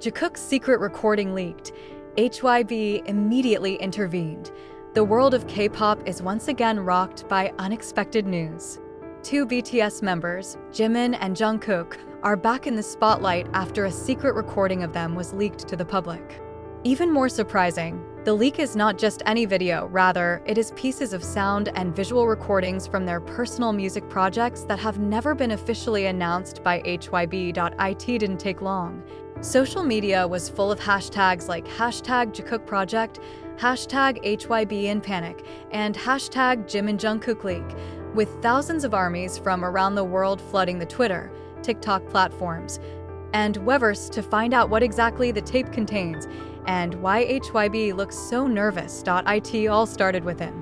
Jikook's secret recording leaked. HYBE immediately intervened. The world of K-pop is once again rocked by unexpected news. Two BTS members, Jimin and Jungkook, are back in the spotlight after a secret recording of them was leaked to the public. Even more surprising, the leak is not just any video, rather, it is pieces of sound and visual recordings from their personal music projects that have never been officially announced by HYBE.it. Didn't take long. Social media was full of hashtags like #JikookProject, #HYBEInPanic, and #JiminJungkook leak, with thousands of armies from around the world flooding the Twitter, TikTok platforms, and Weverse to find out what exactly the tape contains and why HYBE looks so nervous. It all started with an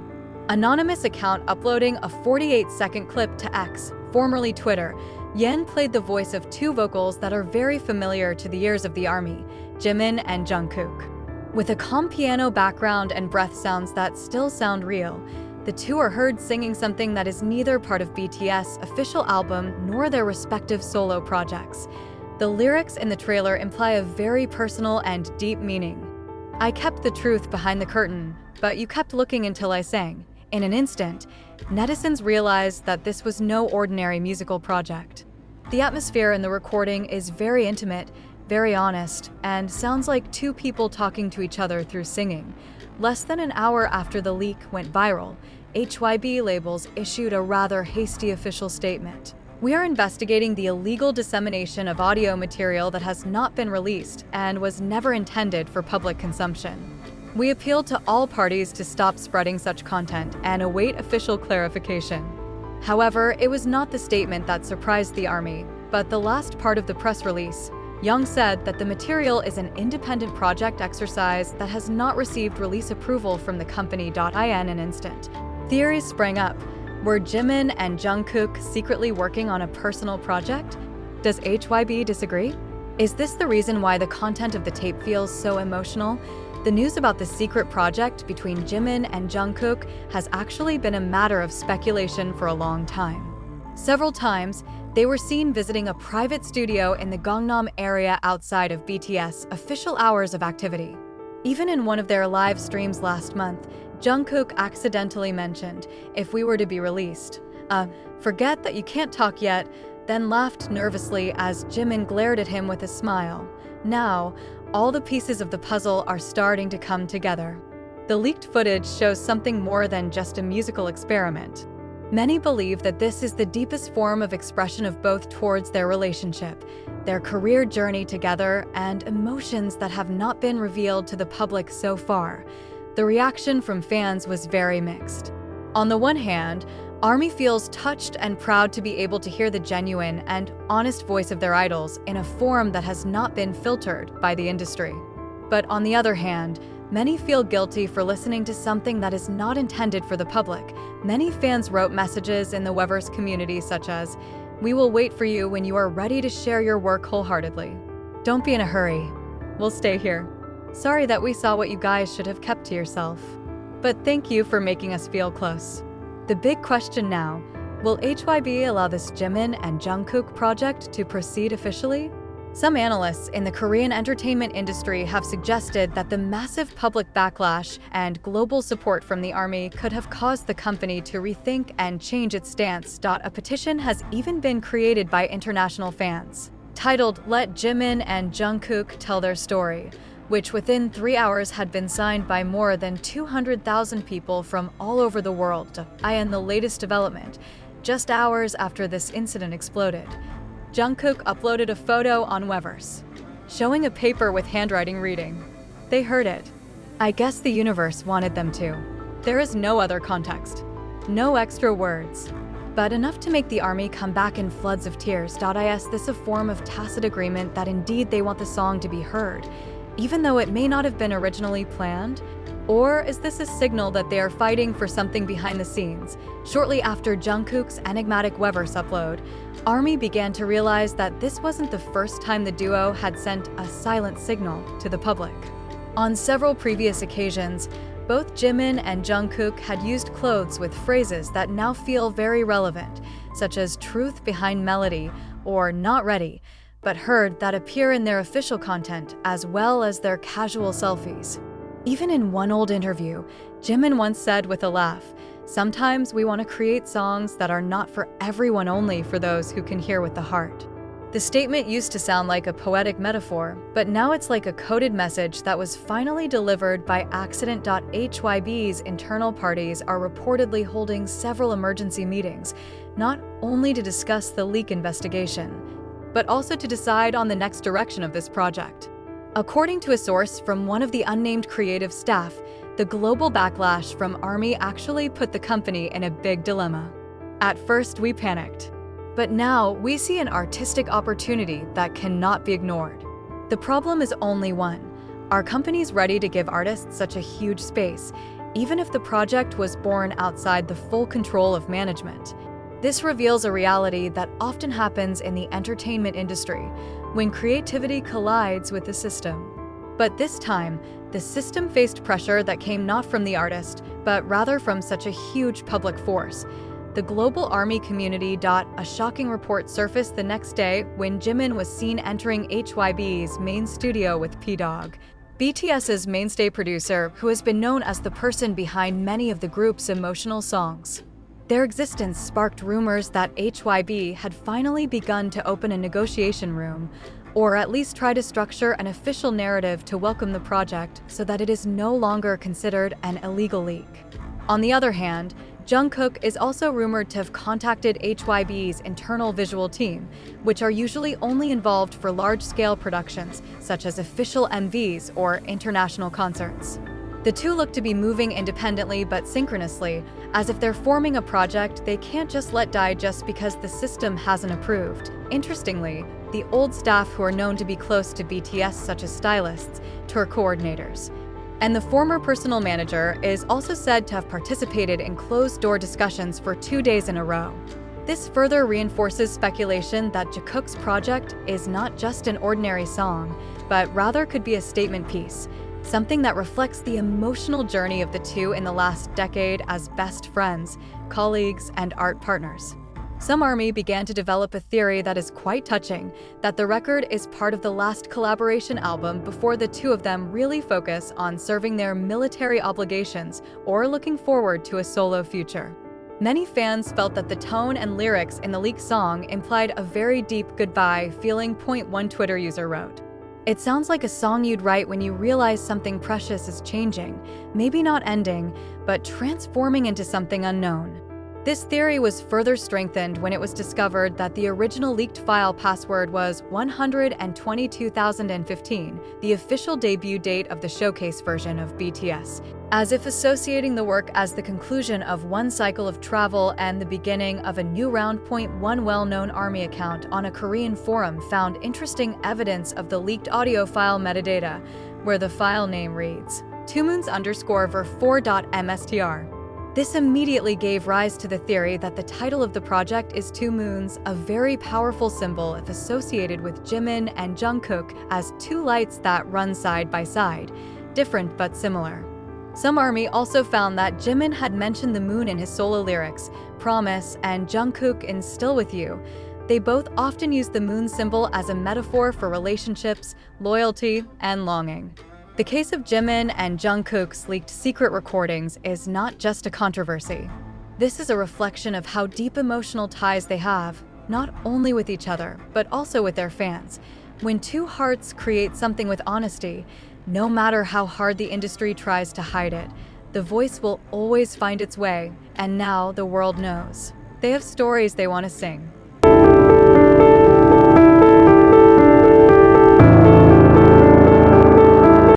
anonymous account uploading a 48-second clip to X, formerly Twitter. Yen played the voice of two vocals that are very familiar to the ears of the army, Jimin and Jungkook. With a calm piano background and breath sounds that still sound real, the two are heard singing something that is neither part of BTS' official album nor their respective solo projects. The lyrics in the trailer imply a very personal and deep meaning. "I kept the truth behind the curtain, but you kept looking until I sang." In an instant, netizens realized that this was no ordinary musical project. The atmosphere in the recording is very intimate, very honest, and sounds like two people talking to each other through singing. Less than an hour after the leak went viral, HYBE labels issued a rather hasty official statement. "We are investigating the illegal dissemination of audio material that has not been released and was never intended for public consumption. We appeal to all parties to stop spreading such content and await official clarification." However, it was not the statement that surprised the army, but the last part of the press release. Young said that the material is an independent project exercise that has not received release approval from the company. In an instant, theories sprang up. Were Jimin and Jungkook secretly working on a personal project? Does HYBE disagree? Is this the reason why the content of the tape feels so emotional? The news about the secret project between Jimin and Jungkook has actually been a matter of speculation for a long time. Several times, they were seen visiting a private studio in the Gangnam area outside of BTS' official hours of activity. Even in one of their live streams last month, Jungkook accidentally mentioned, "If we were to be released, forget that you can't talk yet," then laughed nervously as Jimin glared at him with a smile. Now, all the pieces of the puzzle are starting to come together. The leaked footage shows something more than just a musical experiment. Many believe that this is the deepest form of expression of both towards their relationship, their career journey together, and emotions that have not been revealed to the public so far. The reaction from fans was very mixed. On the one hand, ARMY feels touched and proud to be able to hear the genuine and honest voice of their idols in a form that has not been filtered by the industry. But on the other hand, many feel guilty for listening to something that is not intended for the public. Many fans wrote messages in the Weverse community such as, "We will wait for you when you are ready to share your work wholeheartedly. Don't be in a hurry. We'll stay here. Sorry that we saw what you guys should have kept to yourself. But thank you for making us feel close." The big question now, will HYBE allow this Jimin and Jungkook project to proceed officially? Some analysts in the Korean entertainment industry have suggested that the massive public backlash and global support from the army could have caused the company to rethink and change its stance. A petition has even been created by international fans, titled "Let Jimin and Jungkook Tell Their Story," which within 3 hours had been signed by more than 200,000 people from all over the world. In the latest development, just hours after this incident exploded, Jungkook uploaded a photo on Weverse, showing a paper with handwriting reading, "They heard it. I guess the universe wanted them to." There is no other context, no extra words, but enough to make the army come back in floods of tears. Is this a form of tacit agreement that indeed they want the song to be heard, even though it may not have been originally planned? Or is this a signal that they are fighting for something behind the scenes? Shortly after Jungkook's enigmatic Weverse upload, ARMY began to realize that this wasn't the first time the duo had sent a silent signal to the public. On several previous occasions, both Jimin and Jungkook had used clothes with phrases that now feel very relevant, such as "truth behind melody" or "not ready." but heard that appear in their official content as well as their casual selfies. Even in one old interview, Jimin once said with a laugh, "Sometimes we want to create songs that are not for everyone, only for those who can hear with the heart." The statement used to sound like a poetic metaphor, but now it's like a coded message that was finally delivered by accident. HYBE's internal parties are reportedly holding several emergency meetings, not only to discuss the leak investigation, but also to decide on the next direction of this project. According to a source from one of the unnamed creative staff, the global backlash from ARMY actually put the company in a big dilemma. "At first, we panicked. But now we see an artistic opportunity that cannot be ignored. The problem is only one. Are companies ready to give artists such a huge space, even if the project was born outside the full control of management?" This reveals a reality that often happens in the entertainment industry, when creativity collides with the system. But this time, the system faced pressure that came not from the artist, but rather from such a huge public force. The global ARMY community. A shocking report surfaced the next day when Jimin was seen entering HYBE's main studio with P-Dog, BTS's mainstay producer, who has been known as the person behind many of the group's emotional songs. Their existence sparked rumors that HYBE had finally begun to open a negotiation room, or at least try to structure an official narrative to welcome the project so that it is no longer considered an illegal leak. On the other hand, Jungkook is also rumored to have contacted HYBE's internal visual team, which are usually only involved for large-scale productions, such as official MVs or international concerts. The two look to be moving independently but synchronously, as if they're forming a project they can't just let die just because the system hasn't approved. Interestingly, the old staff who are known to be close to BTS, such as stylists, tour coordinators, and the former personal manager, is also said to have participated in closed-door discussions for 2 days in a row. This further reinforces speculation that Jikook's project is not just an ordinary song, but rather could be a statement piece, something that reflects the emotional journey of the two in the last decade as best friends, colleagues, and art partners. Some ARMY began to develop a theory that is quite touching, that the record is part of the last collaboration album before the two of them really focus on serving their military obligations or looking forward to a solo future. Many fans felt that the tone and lyrics in the leaked song implied a very deep goodbye feeling. One Twitter user wrote, "It sounds like a song you'd write when you realize something precious is changing, maybe not ending, but transforming into something unknown." This theory was further strengthened when it was discovered that the original leaked file password was 122,015, the official debut date of the showcase version of BTS, as if associating the work as the conclusion of one cycle of travel and the beginning of a new round. One well-known ARMY account on a Korean forum found interesting evidence of the leaked audio file metadata, where the file name reads 2moons_ver4.mstr. This immediately gave rise to the theory that the title of the project is 2 Moons, a very powerful symbol if associated with Jimin and Jungkook as two lights that run side by side, different but similar. Some ARMY also found that Jimin had mentioned the moon in his solo lyrics, Promise, and Jungkook in Still With You. They both often use the moon symbol as a metaphor for relationships, loyalty, and longing. The case of Jimin and Jungkook's leaked secret recordings is not just a controversy. This is a reflection of how deep emotional ties they have, not only with each other, but also with their fans. When two hearts create something with honesty, no matter how hard the industry tries to hide it, the voice will always find its way, and now the world knows. They have stories they want to sing.